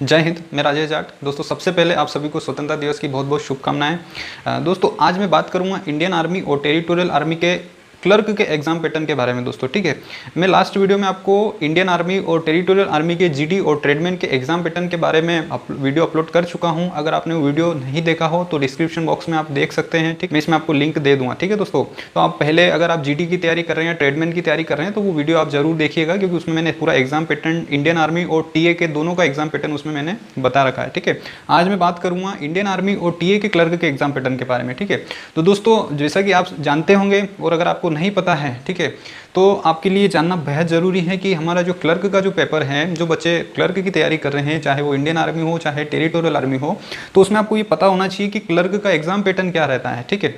जय हिंद। मैं राजेश जाट। दोस्तों सबसे पहले आप सभी को स्वतंत्रता दिवस की बहुत बहुत शुभकामनाएं। दोस्तों आज मैं बात करूंगा इंडियन आर्मी और टेरिटोरियल आर्मी के क्लर्क के एग्जाम पैटर्न के बारे में। दोस्तों ठीक है, मैं लास्ट वीडियो में आपको इंडियन आर्मी और टेरिटोरियल आर्मी के जीडी और ट्रेडमैन के एग्जाम पैटर्न के बारे में वीडियो अपलोड कर चुका हूं। अगर आपने वो वीडियो नहीं देखा हो तो डिस्क्रिप्शन बॉक्स में आप देख सकते हैं। ठीक, मैं इसमें आपको लिंक दे दूंगा। ठीक है दोस्तों, तो आप पहले अगर आप जीडी की तैयारी कर रहे हैं, ट्रेडमैन की तैयारी कर रहे हैं, तो वो वीडियो आप जरूर देखिएगा, क्योंकि उसमें मैंने पूरा एग्जाम पैटर्न इंडियन आर्मी और टीए के दोनों का एग्जाम पैटर्न उसमें मैंने बता रखा है। ठीक है, आज मैं बात करूंगा इंडियन आर्मी और टीए के क्लर्क के एग्जाम पैटर्न के बारे में। ठीक है, तो दोस्तों जैसा कि आप जानते होंगे, और अगर आपको नहीं पता है, ठीक है, तो आपके लिए जानना बेहद ज़रूरी है कि हमारा जो क्लर्क का जो पेपर है, जो बच्चे क्लर्क की तैयारी कर रहे हैं, चाहे वो इंडियन आर्मी हो चाहे टेरिटोरियल आर्मी हो, तो उसमें आपको ये पता होना चाहिए कि क्लर्क का एग्जाम पैटर्न क्या रहता है। ठीक है,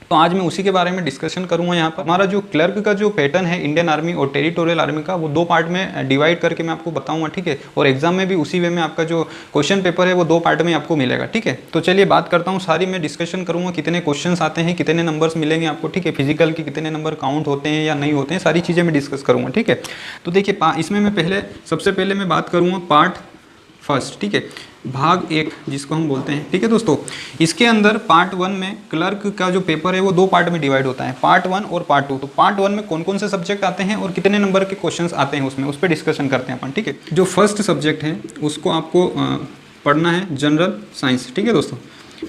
तो आज मैं उसी के बारे में डिस्कशन करूंगा। यहाँ पर हमारा जो क्लर्क का जो पैटर्न है इंडियन आर्मी और टेरिटोरियल आर्मी का, वो दो पार्ट में डिवाइड करके मैं आपको बताऊंगा। ठीक है, और एग्जाम में भी उसी वे में आपका जो क्वेश्चन पेपर है वो दो पार्ट में आपको मिलेगा। ठीक है, तो चलिए बात करता हूँ, सारी मैं डिस्कशन करूँगा, कितने क्वेश्चन आते हैं, कितने नंबर्स मिलेंगे आपको। ठीक है, फिजिकल के कितने नंबर काउंट होते हैं या नहीं होते हैं, सारी चीज़ें मैं डिस्कस करूँगा। ठीक है, तो देखिए इसमें मैं सबसे पहले मैं बात करूँगा पार्ट फर्स्ट। ठीक है, भाग एक जिसको हम बोलते हैं। ठीक है दोस्तों, इसके अंदर पार्ट वन में क्लर्क का जो पेपर है वो दो पार्ट में डिवाइड होता है, पार्ट वन और पार्ट टू। तो पार्ट वन में कौन कौन से सब्जेक्ट आते हैं और कितने नंबर के क्वेश्चंस आते हैं उसमें, उस पर डिस्कशन करते हैं अपन। ठीक है, जो फर्स्ट सब्जेक्ट है उसको आपको पढ़ना है जनरल साइंस। ठीक है दोस्तों,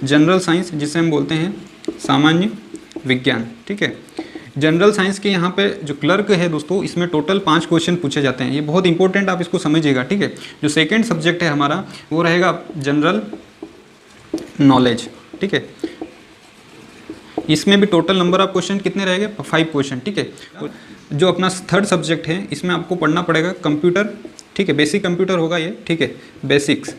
जनरल साइंस जिसे हम बोलते हैं सामान्य विज्ञान। ठीक है, जनरल साइंस के यहाँ पे जो क्लर्क है दोस्तों, इसमें टोटल 5 क्वेश्चन पूछे जाते हैं। ये बहुत इंपॉर्टेंट, आप इसको समझिएगा। ठीक है, जो सेकंड सब्जेक्ट है हमारा वो रहेगा जनरल नॉलेज। ठीक है, इसमें भी टोटल नंबर ऑफ क्वेश्चन कितने रहेंगे, 5 क्वेश्चन। ठीक है, जो अपना थर्ड सब्जेक्ट है इसमें आपको पढ़ना पड़ेगा कंप्यूटर। ठीक है, बेसिक कंप्यूटर होगा ये। ठीक है, बेसिक्स।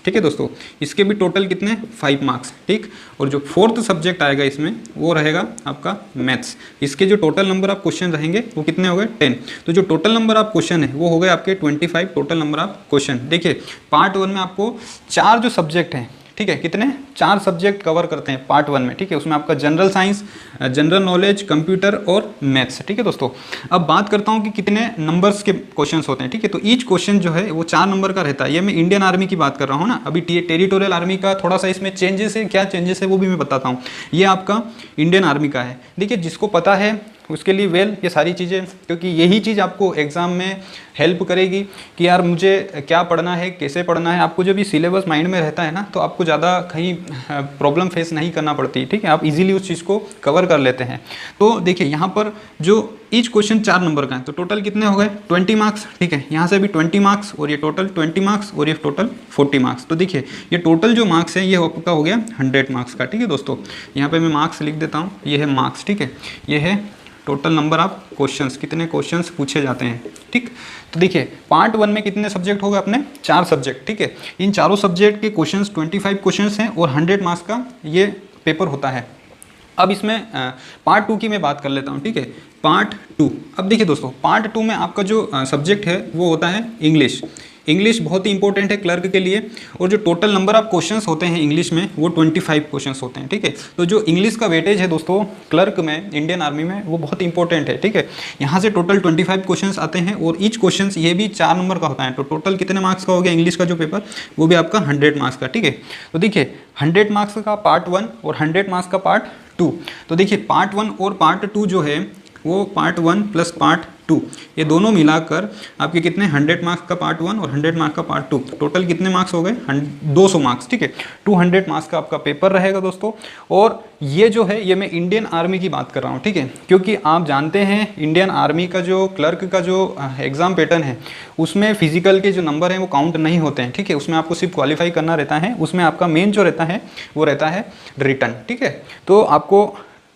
ठीक है दोस्तों, इसके भी टोटल कितने, 5 मार्क्स। ठीक, और जो फोर्थ सब्जेक्ट आएगा इसमें वो रहेगा आपका मैथ्स। इसके जो टोटल नंबर ऑफ क्वेश्चन रहेंगे वो कितने हो गए, 10। तो जो टोटल नंबर ऑफ क्वेश्चन है वो हो गए आपके 25 टोटल नंबर ऑफ क्वेश्चन। देखिए पार्ट वन में आपको 4 जो सब्जेक्ट हैं, ठीक है, कितने, 4 सब्जेक्ट कवर करते हैं पार्ट वन में। ठीक है, उसमें आपका general science, general knowledge, computer और मैथ्स। ठीक है दोस्तों, अब बात करता हूं कि कितने नंबर्स के क्वेश्चंस होते हैं। ठीक है, तो ईच क्वेश्चन जो है वो 4 नंबर का रहता है। ये मैं इंडियन आर्मी की बात कर रहा हूँ ना, अभी टेरिटोरियल आर्मी का थोड़ा सा इसमें चेंजेस है। क्या चेंजेस है वो भी मैं बताता हूँ। ये आपका इंडियन आर्मी का है। देखिए जिसको पता है उसके लिए वेल, ये सारी चीज़ें, क्योंकि यही चीज़ आपको एग्ज़ाम में हेल्प करेगी कि यार मुझे क्या पढ़ना है, कैसे पढ़ना है। आपको जब ये सिलेबस माइंड में रहता है ना, तो आपको ज़्यादा कहीं प्रॉब्लम फेस नहीं करना पड़ती। ठीक है, आप इजीली उस चीज़ को कवर कर लेते हैं। तो देखिए यहाँ पर जो ईच क्वेश्चन 4 नंबर का है, तो टोटल कितने हो गए, 20 मार्क्स। ठीक है, यहाँ से भी 20 मार्क्स, और ये टोटल 20 मार्क्स, और ये टोटल 40 मार्क्स। तो देखिए ये टोटल जो मार्क्स है ये आपका हो गया 100 मार्क्स का। ठीक है दोस्तों, यहाँ पे मैं मार्क्स लिख देता हूँ, ये है मार्क्स। ठीक है, ये है टोटल नंबर ऑफ क्वेश्चंस, कितने क्वेश्चंस पूछे जाते हैं। ठीक, तो देखिए पार्ट वन में कितने सब्जेक्ट हो गए अपने, 4 सब्जेक्ट। ठीक है, इन चारों सब्जेक्ट के क्वेश्चंस 25 क्वेश्चंस हैं और 100 मार्क्स का ये पेपर होता है। अब इसमें पार्ट 2 की मैं बात कर लेता हूँ। ठीक है, पार्ट 2। अब देखिए दोस्तों, पार्ट 2 में आपका जो सब्जेक्ट है वो होता है इंग्लिश। इंग्लिश बहुत ही इंपॉर्टेंट है क्लर्क के लिए, और जो टोटल नंबर ऑफ क्वेश्चंस होते हैं इंग्लिश में वो 25 क्वेश्चंस होते हैं। ठीक है, तो जो इंग्लिश का वेटेज है दोस्तों क्लर्क में, इंडियन आर्मी में, वो बहुत इंपॉर्टेंट है। ठीक है, यहाँ से टोटल 25 क्वेश्चंस आते हैं, और ईच क्वेश्चन ये भी 4 नंबर का होता है। तो टोटल कितने मार्क्स का हो गया इंग्लिश का जो पेपर, वो भी आपका 100 मार्क्स का। ठीक है, तो देखिए 100 मार्क्स का पार्ट 1 और 100 मार्क्स का पार्ट 2। तो देखिए पार्ट 1 और पार्ट 2 जो है वो पार्ट 1 प्लस पार्ट 2, ये दोनों मिलाकर आपके कितने, 100 मार्क्स का पार्ट 1 और 100 मार्क्स का पार्ट 2, टोटल कितने मार्क्स हो गए, 200 मार्क्स। ठीक है, 200 मार्क्स का आपका पेपर रहेगा दोस्तों। और ये जो है ये मैं इंडियन आर्मी की बात कर रहा हूँ। ठीक है, क्योंकि आप जानते हैं इंडियन आर्मी का जो क्लर्क का जो एग्ज़ाम पैटर्न है उसमें फिजिकल के जो नंबर हैं वो काउंट नहीं होते हैं। ठीक है, उसमें आपको सिर्फ क्वालिफाई करना रहता है। उसमें आपका मेन जो रहता है वो रहता है रिटर्न। ठीक है, तो आपको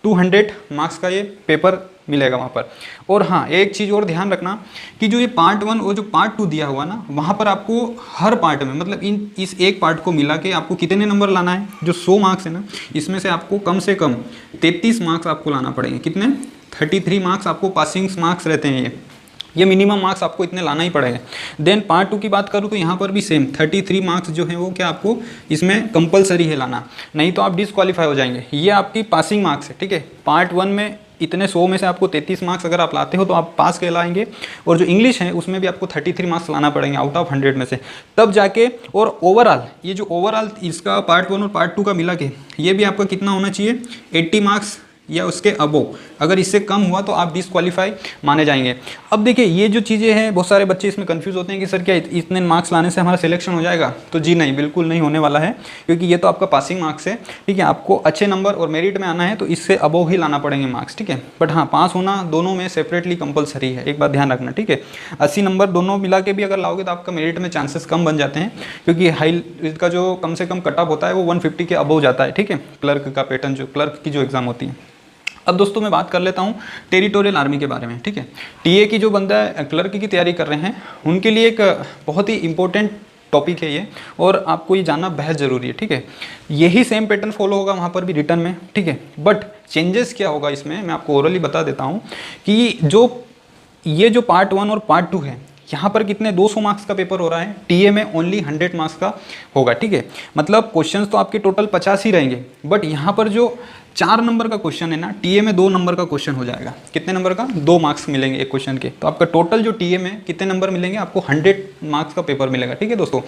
200 मार्क्स का ये पेपर मिलेगा वहाँ पर। और हाँ, एक चीज़ और ध्यान रखना कि जो ये पार्ट 1 और जो पार्ट 2 दिया हुआ ना, वहाँ पर आपको हर पार्ट में, मतलब इस एक पार्ट को मिला के आपको कितने नंबर लाना है, जो 100 मार्क्स है ना, इसमें से आपको कम से कम 33 मार्क्स आपको लाना पड़ेंगे। कितने, 33 मार्क्स आपको पासिंग मार्क्स रहते हैं ये मिनिमम मार्क्स आपको इतने लाना ही पड़ेगा। देन पार्ट 2 की बात करूँ तो यहाँ पर भी सेम 33 मार्क्स जो है वो क्या आपको इसमें कंपलसरी है लाना, नहीं तो आप डिसक्वालीफाई हो जाएंगे। ये आपकी पासिंग मार्क्स है। ठीक है, पार्ट 1 में इतने 100 में से आपको 33 मार्क्स अगर आप लाते हो तो आप पास कहलाएंगे। और जो इंग्लिश है उसमें भी आपको 33 मार्क्स लाना पड़ेंगे आउट ऑफ 100 में से, तब जाके। और ओवरऑल ये जो ओवरऑल इसका पार्ट 1 और पार्ट 2 का मिला के ये भी आपका कितना होना चाहिए, 80 मार्क्स या उसके अबोव। अगर इससे कम हुआ तो आप डिसक्वालीफाई माने जाएंगे। अब देखिए ये जो चीज़ें हैं, बहुत सारे बच्चे इसमें कंफ्यूज होते हैं कि सर क्या इतने मार्क्स लाने से हमारा सिलेक्शन हो जाएगा? तो जी नहीं, बिल्कुल नहीं होने वाला है, क्योंकि ये तो आपका पासिंग मार्क्स है, ठीक है। आपको अच्छे नंबर और मेरिट में आना है तो इससे अबोव ही लाना पड़ेंगे मार्क्स, ठीक है। बट हाँ, पास होना दोनों में सेपरेटली कंपलसरी है, एक बात ध्यान रखना, ठीक है। 80 नंबर दोनों मिला के भी अगर लाओगे तो आपका मेरिट में चांसेस कम बन जाते हैं, क्योंकि हाई इसका जो कम से कम कट ऑफ होता है वो 150 के अबोव जाता है, ठीक है। क्लर्क का पैटर्न, जो क्लर्क की जो एग्जाम होती है। अब दोस्तों मैं बात कर लेता हूँ टेरिटोरियल आर्मी के बारे में, ठीक है। टीए की जो बंदा क्लर्क की तैयारी कर रहे हैं उनके लिए एक बहुत ही इंपॉर्टेंट टॉपिक है ये, और आपको ये जानना बेहद ज़रूरी है, ठीक है। यही सेम पैटर्न फॉलो होगा वहाँ पर भी रिटर्न में, ठीक है। बट चेंजेस क्या होगा इसमें मैं आपको ओरली बता देता हूँ कि ये जो पार्ट 1 और पार्ट 2 है, यहाँ पर कितने 200 मार्क्स का पेपर हो रहा है, टीए में ओनली 100 मार्क्स का होगा, ठीक है। मतलब क्वेश्चंस तो आपके टोटल 50 ही रहेंगे, बट यहाँ पर जो 4 नंबर का क्वेश्चन है ना, टीए में 2 नंबर का क्वेश्चन हो जाएगा। कितने नंबर का? 2 मार्क्स मिलेंगे एक क्वेश्चन के। तो आपका टोटल जो टीए में कितने नंबर मिलेंगे? आपको 100 मार्क्स का पेपर मिलेगा, ठीक है दोस्तों।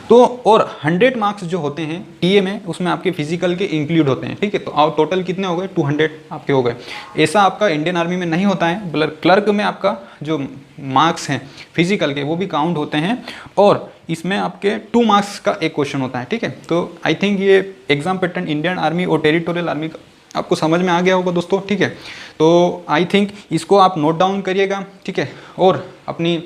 तो और 100 मार्क्स जो होते हैं टीए में, उसमें आपके फिजिकल के इंक्लूड होते हैं, ठीक है। तो आप टोटल कितने हो गए? 200 आपके हो गए। ऐसा आपका इंडियन आर्मी में नहीं होता है। क्लर्क में आपका जो मार्क्स हैं फिजिकल के वो भी काउंट होते हैं, और इसमें आपके 2 मार्क्स का एक क्वेश्चन होता है, ठीक है। तो आई थिंक ये एग्जाम पैटर्न इंडियन आर्मी और टेरिटोरियल आर्मी का आपको समझ में आ गया होगा दोस्तों, ठीक है। तो आई थिंक इसको आप नोट डाउन करिएगा, ठीक है, और अपनी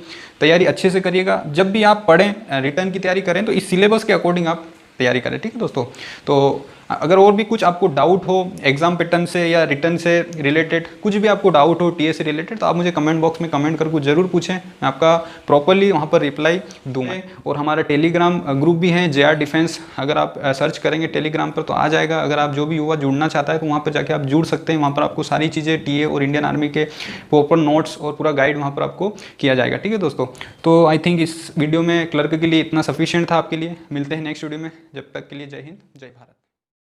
तैयारी अच्छे से करिएगा। जब भी आप पढ़ें, रिटर्न की तैयारी करें, तो इस सिलेबस के अकॉर्डिंग आप तैयारी करें, ठीक है दोस्तों। तो अगर और भी कुछ आपको डाउट हो एग्जाम पैटर्न से या रिटर्न से रिलेटेड, कुछ भी आपको डाउट हो टीए से रिलेटेड, तो आप मुझे कमेंट बॉक्स में कमेंट करके ज़रूर पूछें, मैं आपका प्रॉपरली वहाँ पर रिप्लाई दूंगा। और हमारा टेलीग्राम ग्रुप भी है JR डिफेंस, अगर आप सर्च करेंगे टेलीग्राम पर तो आ जाएगा। अगर आप जो भी युवा जुड़ना चाहता है तो वहाँ पर जाके आप जुड़ सकते हैं। वहाँ पर आपको सारी चीज़ें टीए और इंडियन आर्मी के प्रॉपर नोट्स और पूरा गाइड वहाँ पर आपको किया जाएगा, ठीक है दोस्तों। तो आई थिंक इस वीडियो में क्लर्क के लिए इतना सफिशिएंट था आपके लिए। मिलते हैं नेक्स्ट वीडियो में, जब तक के लिए जय हिंद, जय भारत।